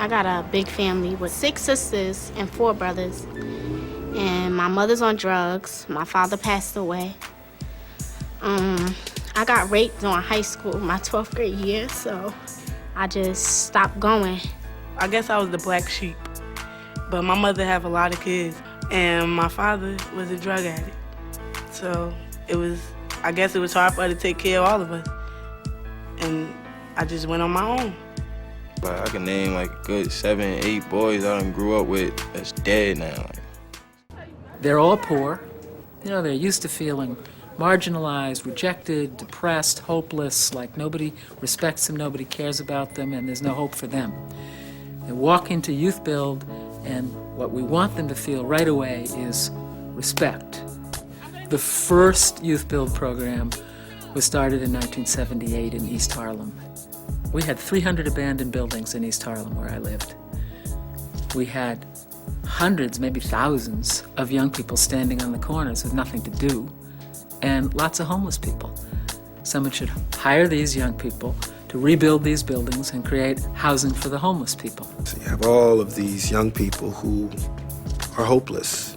I got a big family with 6 sisters and 4 brothers. And my mother's on drugs. My father passed away. I got raped during high school, my 12th grade year, so I just stopped going. I guess I was the black sheep, but my mother had a lot of kids, and my father was a drug addict. So I guess it was hard for her to take care of all of us, and I just went on my own. I can name like a good 7, 8 boys I done grew up with that's dead now. They're all poor. You know, they're used to feeling marginalized, rejected, depressed, hopeless, like nobody respects them, nobody cares about them, and there's no hope for them. They walk into Youth Build, and what we want them to feel right away is respect. The first Youth Build program was started in 1978 in East Harlem. We had 300 abandoned buildings in East Harlem where I lived. We had hundreds, maybe thousands, of young people standing on the corners with nothing to do, and lots of homeless people. Someone should hire these young people to rebuild these buildings and create housing for the homeless people. So you have all of these young people who are hopeless.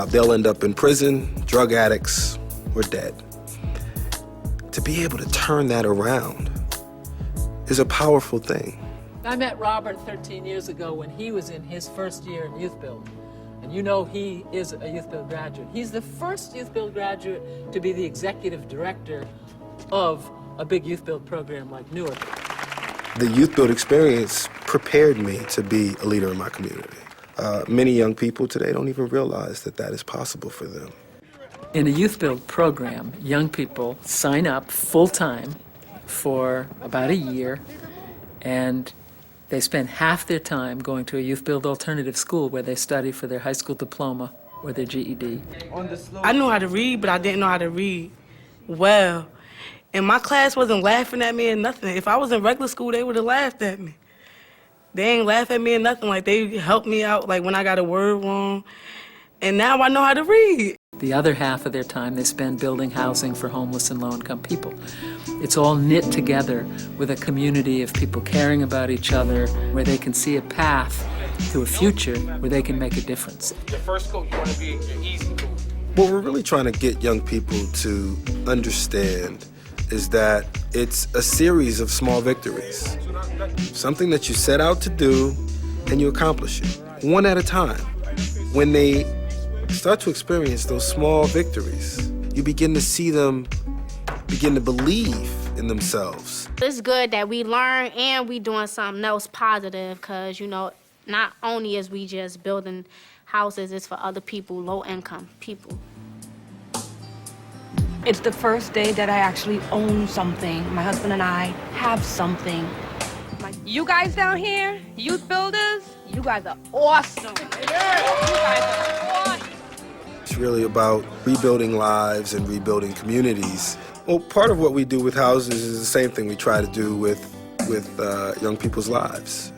They'll end up in prison, drug addicts, or dead. To be able to turn that around is a powerful thing. I met Robert 13 years ago when he was in his first year in Youth Build. And you know he is a Youth Build graduate. He's the first Youth Build graduate to be the executive director of a big Youth Build program like Newark. The Youth Build experience prepared me to be a leader in my community. Many young people today don't even realize that that is possible for them. In a Youth Build program, young people sign up full-time for about a year, and they spend half their time going to a Youth Build alternative school where they study for their high school diploma or their GED. I knew how to read, but I didn't know how to read well. And my class wasn't laughing at me or nothing. If I was in regular school, they would have laughed at me. They ain't laugh at me or nothing. Like, they helped me out, like, when I got a word wrong. And now I know how to read. The other half of their time they spend building housing for homeless and low-income people. It's all knit together with a community of people caring about each other, where they can see a path to a future where they can make a difference. Your first coat, you want to be your easy coat. What we're really trying to get young people to understand is that it's a series of small victories. Something that you set out to do and you accomplish it, one at a time. When they start to experience those small victories, you begin to see them begin to believe in themselves. It's good that we learn and we doing something else positive, because, you know, not only is we just building houses, it's for other people, low-income people. It's the first day that I actually own something. My husband and I have something. You guys down here, Youth Builders, you guys are awesome. You guys are awesome. It's really about rebuilding lives and rebuilding communities. Well, part of what we do with houses is the same thing we try to do with young people's lives.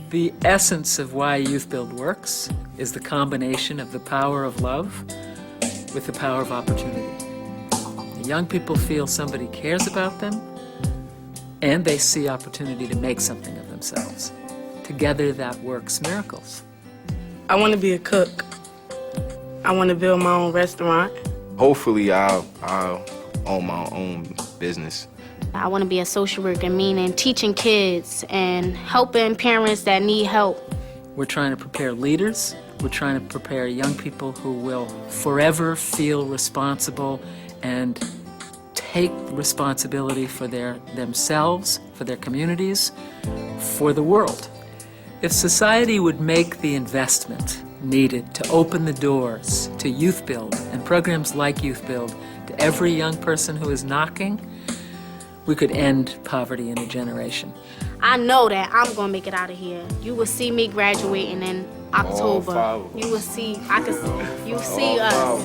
The essence of why Youth Build works is the combination of the power of love with the power of opportunity. The young people feel somebody cares about them, and they see opportunity to make something of themselves. Together, that works miracles. I want to be a cook. I want to build my own restaurant. Hopefully, I'll own my own business. I want to be a social worker, meaning teaching kids and helping parents that need help. We're trying to prepare leaders. We're trying to prepare young people who will forever feel responsible and take responsibility for themselves, for their communities, for the world. If society would make the investment needed to open the doors to Youth Build and programs like Youth Build to every young person who is knocking, we could end poverty in a generation. I know that I'm gonna make it out of here. You will see me graduating in October. You will see, you see us.